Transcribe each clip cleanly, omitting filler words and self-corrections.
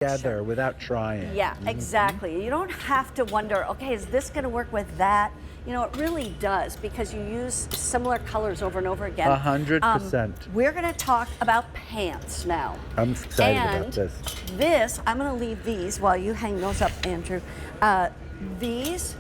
together without trying. Yeah, exactly. You don't have to wonder, okay, is this going to work with that? You know, it really does, because you use similar colors over and over again. 100%. We're going to talk about pants now. I'm excited about this. This, I'm going to leave these while you hang those up, Andrew. These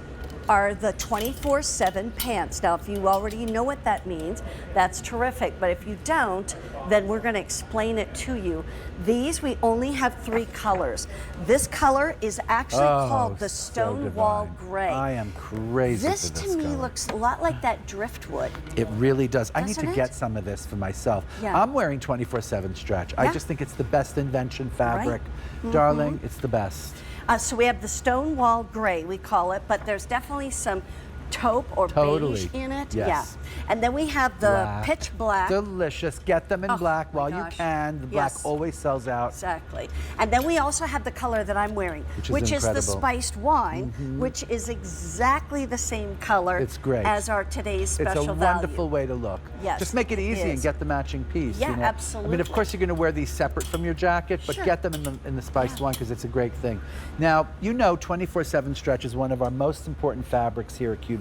are the 24/7 pants. Now, if you already know what that means, that's terrific. But if you don't, then we're going to explain it to you. These, we only have 3 colors. This color is actually called the Stonewall Gray. I am crazy This for this to me color. looks a lot like that driftwood. It really does. I need to Doesn't get it? some of this for myself. Yeah. I'm wearing 24/7 stretch. I Yeah. just think it's the best invention fabric. Right. Darling, it's the best. So we have the Stonewall Gray, we call it, but there's definitely some taupe or Totally. beige in it. Yes. Yeah. And then we have the pitch black. Delicious. Get them in black my while you gosh. can. The black Yes. always sells out. Exactly. And then we also have the color that I'm wearing, Which is the incredible. spiced wine, which is exactly the same color It's great. as our today's special It's a value. wonderful way to look. Yes, Just make it it easy and is. get the matching piece. Yeah, you know? I mean, absolutely. of course, you're going to wear these separate from your jacket, but Sure. get them in the spiced one because it's a great thing. Now, you know 24/7 stretch is one of our most important fabrics here at QVC.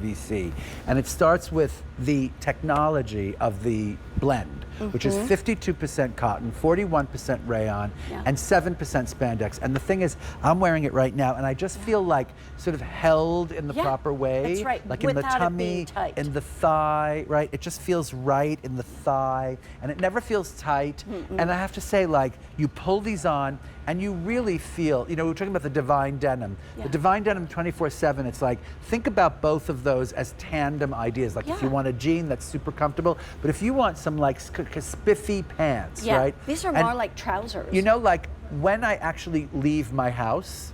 And it starts with the technology of the blend, which is 52% cotton, 41% rayon, and 7% spandex. And the thing is, I'm wearing it right now, and I just feel like sort of held in the proper way. That's right, Like in the without it tummy, being tight. in the thigh, right? It just feels right in the thigh, and it never feels tight. And I have to say, like, you pull these on, and you really feel, you know, we were talking about the Divine Denim. The Divine Denim 24/7, it's like, think about both of those as tandem ideas. Like if you want a jean that's super comfortable, but if you want some like spiffy pants, right? These are And more like trousers. you know, like when I actually leave my house,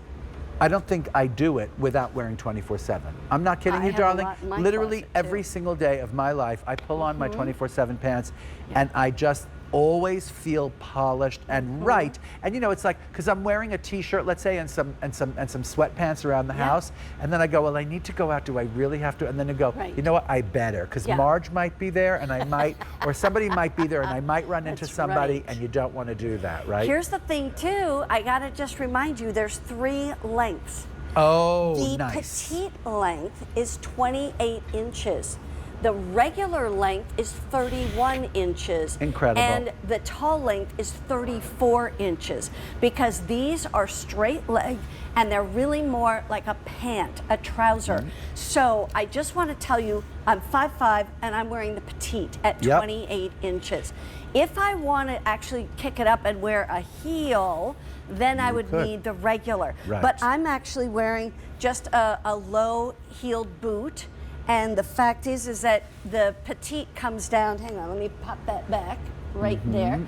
I don't think I do it without wearing 24/7. I'm not kidding I you, have a darling. lot in my Literally closet, every too. single day of my life, I pull on my 24/7 pants, and I just always feel polished and right. And you know, it's like, because I'm wearing a t-shirt, let's say, and some sweatpants around the house, and then I go, well, I need to go out. Do I really have to? And then I go, you know what? I better, because Marge might be there, and I might, or somebody might be there, and I might run into somebody, and you don't want to do that, right? Here's the thing, too. I gotta just remind you, there's 3 lengths. Oh, The nice. petite length is 28 inches. The regular length is 31 inches. Incredible. And the tall length is 34 inches, because these are straight leg and they're really more like a pant, a trouser. So I just want to tell you, I'm 5'5" and I'm wearing the petite at 28 inches. If I want to actually kick it up and wear a heel, then I would need the regular. Right. But I'm actually wearing just a low-heeled boot. And the fact is that the petite comes down, hang on, let me pop that back right there.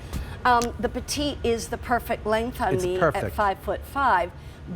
The petite is the perfect length on me at 5'5".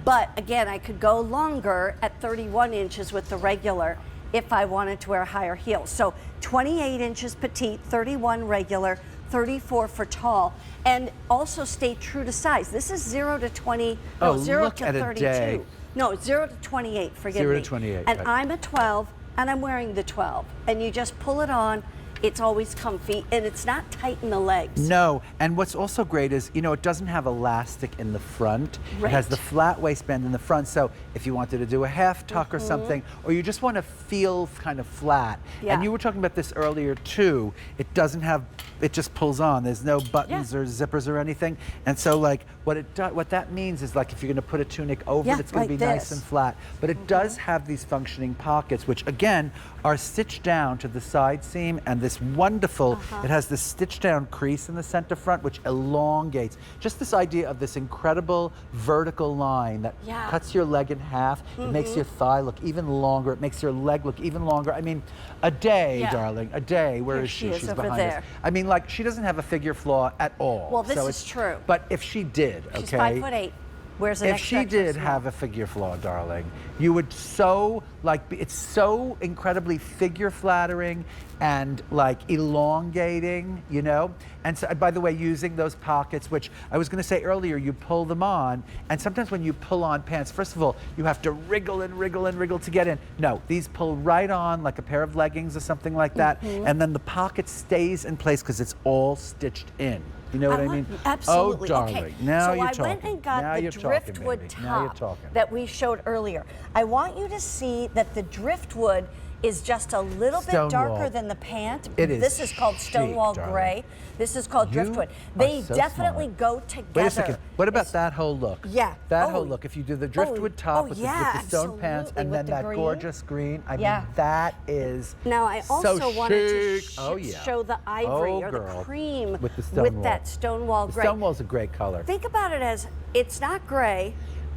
But again, I could go longer at 31 inches with the regular if I wanted to wear a higher heel. So 28 inches petite, 31 regular, 34 for tall, and also stay true to size. This is 0 to 20, no, 0 look to at a 32. day. No, 0 to 28, forgive me. 0 to 28, And right. I'm a 12, and I'm wearing the 12. And you just pull it on, it's always comfy, and it's not tight in the legs. No, and what's also great is, you know, it doesn't have elastic in the front. It has the flat waistband in the front, so if you wanted to do a half tuck or something, or you just want to feel kind of flat. And you were talking about this earlier too, it doesn't have, it just pulls on. There's no buttons or zippers or anything. And so like, what that means is, like, if you're going to put a tunic over it, it's going to be nice and flat. But it does have these functioning pockets, which again are stitched down to the side seam, and this wonderful, it has this stitched down crease in the center front, which elongates. Just this idea of this incredible vertical line that cuts your leg in half. It makes your thigh look even longer. It makes your leg look even longer. I mean, a day, darling, a day. Where is she? She's over behind there. us. I mean, like, she doesn't have a figure flaw at all. Well, this is true. But if she did, She's 5'8". Where's an if she did have a figure flaw, darling, you would so, like, it's so incredibly figure flattering and like elongating, you know? And so, by the way, using those pockets, which I was gonna say earlier, you pull them on, and sometimes when you pull on pants, first of all, you have to wriggle and wriggle and wriggle to get in. No, these pull right on like a pair of leggings or something like that, and then the pocket stays in place because it's all stitched in. You know what I mean? Absolutely. Oh, darling. Okay. Now you're I talking. went and got Now the you're driftwood talking, baby. Now you're top talking. that we showed earlier. I want you to see that the driftwood is just a little bit darker than the pant. It is. This is called Stonewall chic, Gray. This is called driftwood. They so definitely smart. go together. Wait a second. What about that whole look? Yeah. That whole look. If you do the driftwood top with, the stone pants and then that gorgeous green, I mean, that is Now, I also wanted to chic. show the ivory or the cream with that Stonewall Gray. Stonewall's a great color. Think about it as it's not gray.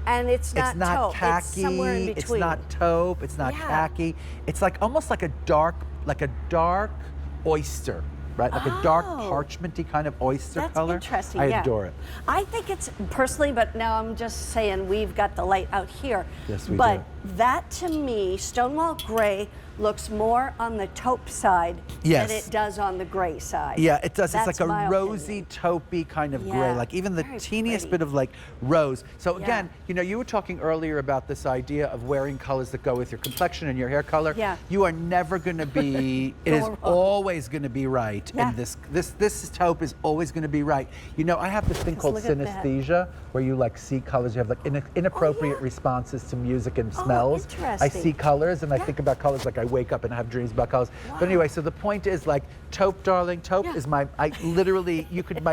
And it's not taupe. Khaki. It's somewhere in between. It's not taupe. It's not khaki. It's like almost like a dark oyster, right? Like a dark parchmenty kind of oyster color. That's interesting. I adore it. I think it's personally, but now I'm just saying we've got the light out here. Yes, we do. But that to me, Stonewall Gray looks more on the taupe side than it does on the gray side. Yeah, it does. That's it's like a rosy, opinion. taupey kind of gray, like even the teeniest bit of like rose. So again, you know, you were talking earlier about this idea of wearing colors that go with your complexion and your hair color. Yeah. You are never going to be, it is always going to be right in this taupe is always going to be right. You know, I have this thing called synesthesia where you like see colors, you have like inappropriate responses to music and smells. I see colors and I think about colors like I wake up and I have dreams about colors. But anyway, so the point is like taupe, darling, taupe is my my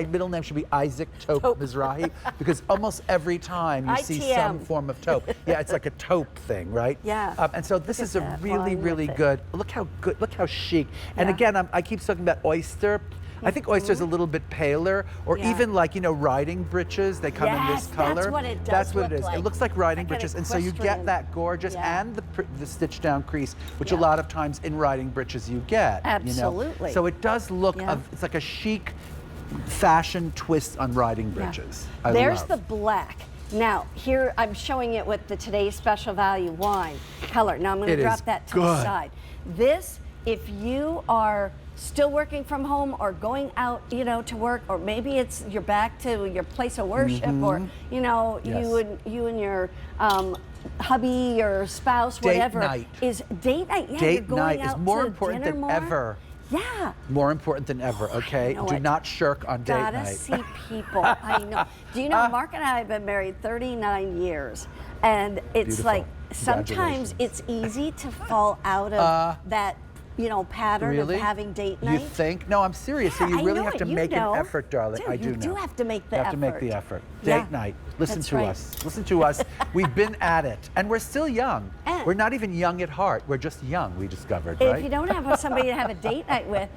middle name should be Isaac Taupe Mizrahi because almost every time you see some form of taupe. Yeah, it's like a taupe thing, right? Yeah. And so this is a really good, look how chic. And again, I keep talking about oyster. I think oyster's a little bit paler, or even like, you know, riding breeches, they come in this color. That's what it does. That's what it is. Like. It looks like riding breeches, and so you get that gorgeous and the stitched down crease, which a lot of times in riding breeches you get. Absolutely. You know? So it does look, it's like a chic fashion twist on riding breeches. There's the black. Now, here I'm showing it with the Today's Special Value wine color. Now I'm going to drop that to the side. This, if you are still working from home or going out, you know, to work, or maybe it's you're back to your place of worship, or you know, you and your hubby or spouse, whatever, is date night. Yeah, date you're going night out is more to important dinner than more. ever. Yeah. More important than ever, okay? Do not shirk on date night. Gotta see people. I know. Do you know, Mark and I have been married 39 years, and it's like sometimes it's easy to fall out of that, you know, pattern of having date night. You think? No, I'm serious. So you really have to make an effort, darling. I do know. You do have to make the effort. You have to make the effort. Date night. Listen to us. Listen to us. We've been at it, and we're still young. We're not even young at heart. We're just young, we discovered, right? If you don't have somebody to have a date night with,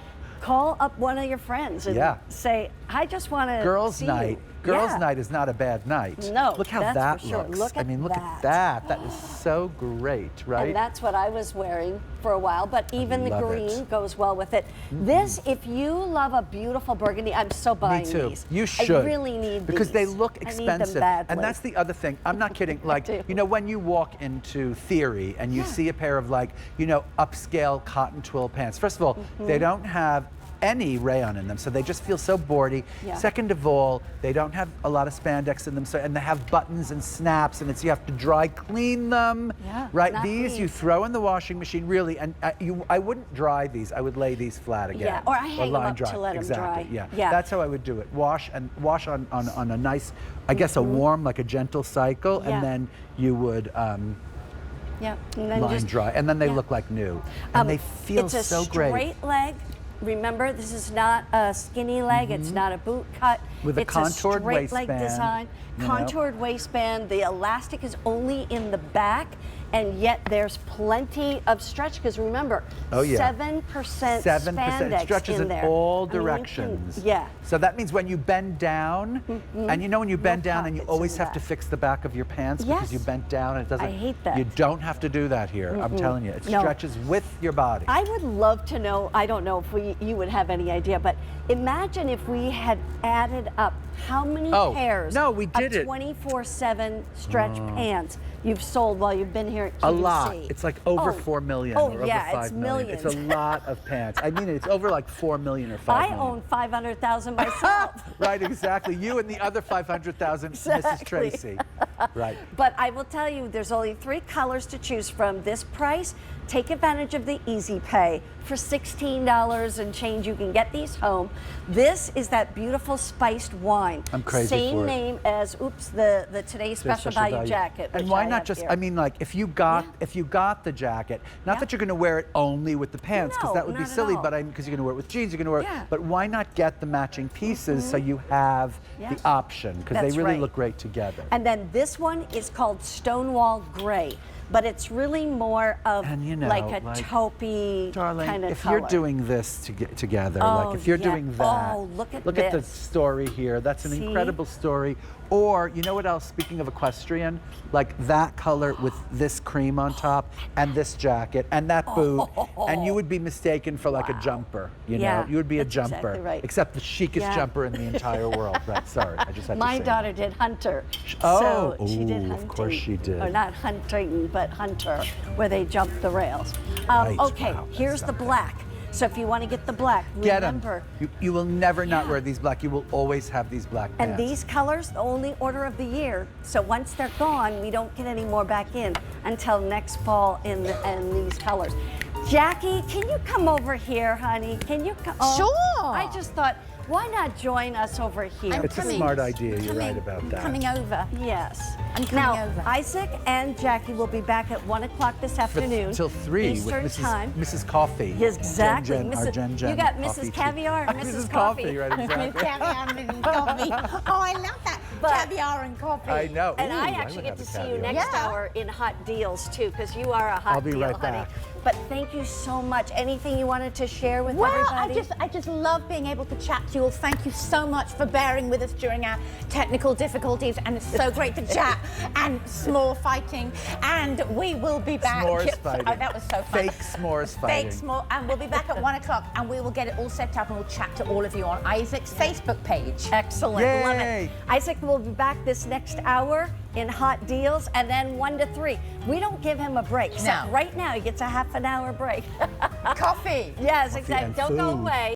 call up one of your friends and say, I just want to Girls' see night. you. Girls' night is not a bad night. No, look how that looks. Look at look at that. That is so great, right? And that's what I was wearing for a while, but even the green goes well with it. This, if you love a beautiful burgundy, I'm so buying these. Me too. You should. I really need because these. they look expensive. I need them badly. And that's the other thing. I'm not kidding. Like, you know, when you walk into Theory and you see a pair of like, you know, upscale cotton twill pants. First of all, they don't have any rayon in them, so they just feel so boardy. Second of all, they don't have a lot of spandex in them, so and they have buttons and snaps, and it's you have to dry clean them. Right? These you throw in the washing machine, really, and I wouldn't dry these. I would lay these flat again. Or I hang them up to let them dry. Yeah, that's how I would do it. Wash on a nice, I guess a warm, like a gentle cycle, and then you would. And then line dry, and then they look like new, and they feel so great. It's a straight leg. Remember, this is not a skinny leg. It's not a boot cut. With a contoured straight waistband, leg design. Contoured waistband. The elastic is only in the back, and yet there's plenty of stretch. Because remember, 7% spandex it stretches in there. in all directions. So that means when you bend down, and you know when you bend down, and you always have to fix the back of your pants because you bent down, and it doesn't. I hate that. You don't have to do that here. I'm telling you, it stretches with your body. I would love to know. I don't know if you would have any idea, but imagine if we had added up how many pairs of 24/7 stretch pants you've sold while you've been here here at QVC. A lot. It's like over 4 million or over yeah, 5 it's million. millions. It's a lot of pants. I mean, it's over like 4 million or 5 million. I own 500,000 myself. Right, exactly. You and the other 500,000, Mrs. Tracy. Right. But I will tell you, there's only 3 colors to choose from. This price, take advantage of the Easy Pay. For $16 and change, you can get these home. This is that beautiful spiced wine. I'm crazy Same for it. name as, the Today's Special Value jacket. And which why I not have just, here. I mean, like, if you got the jacket, not that you're going to wear it only with the pants, because No, that would be not at silly, all. but because you're going to wear it with jeans, you're going to wear Yeah. it. But why not get the matching pieces so you have Yes. the option? Because they That's really right. look great together. And then this one is called Stonewall Gray, but it's really more of And you know, like a like, taupey Darling, kind of if color. you're doing this together, Oh, like if you're yeah. doing that, Oh, look at the this. story here. That's an See? incredible story. Or, you know what else, speaking of equestrian, like that color with this cream on top and this jacket and that boot, and you would be mistaken for like a jumper, you Yeah, know? You would be a that's jumper, exactly right. except the chicest Yeah. jumper in the entire world. Right, sorry, I just had My to say daughter did Hunter. Oh, so she did ooh, hunting. of course she did. Or not hunting, but Hunter, where they jump the rails. Right, Okay, wow, that's here's the something. black. So if you want to get the black, Get them. remember. You will never not Yeah. wear these black. You will always have these black pants. And these colors, the only order of the year. So once they're gone, we don't get any more back in until next fall in these colors. Jackie, can you come over here, honey? Can you come? Sure. I just thought, why not join us over here? It's a smart idea. You're right about that. Coming over. Yes. I'm coming now, over. Isaac and Jackie will be back at 1 o'clock this afternoon. Till 3 Eastern with time. Mrs. Coffee. Exactly. Our Jen You got Coffee Mrs. tea. Caviar and Mrs. Coffee, right, exactly. Caviar and coffee. Oh, I love that. But- Caviar and coffee. I know. And Ooh, I would actually get have to a see you caviar. next Yeah. hour in Hot Deals too, because you are a hot I'll be deal, right honey. back. But thank you so much. Anything you wanted to share with Well, everybody? I just love being able to chat to you all. Thank you so much for bearing with us during our technical difficulties, and it's so great to chat and s'more fighting. And we will be back. S'mores fighting. Oh, that was so fun. Fake s'mores fighting. Fake s'more, and we'll be back at 1 o'clock, and we will get it all set up, and we'll chat to all of you on Isaac's Facebook page. Excellent. Love Yay. it. Isaac will be back this next hour in Hot Deals, and then 1 to 3. We don't give him a break. So No. right now, he gets a half an hour break. Coffee. Yes, exactly. and Don't go food. away.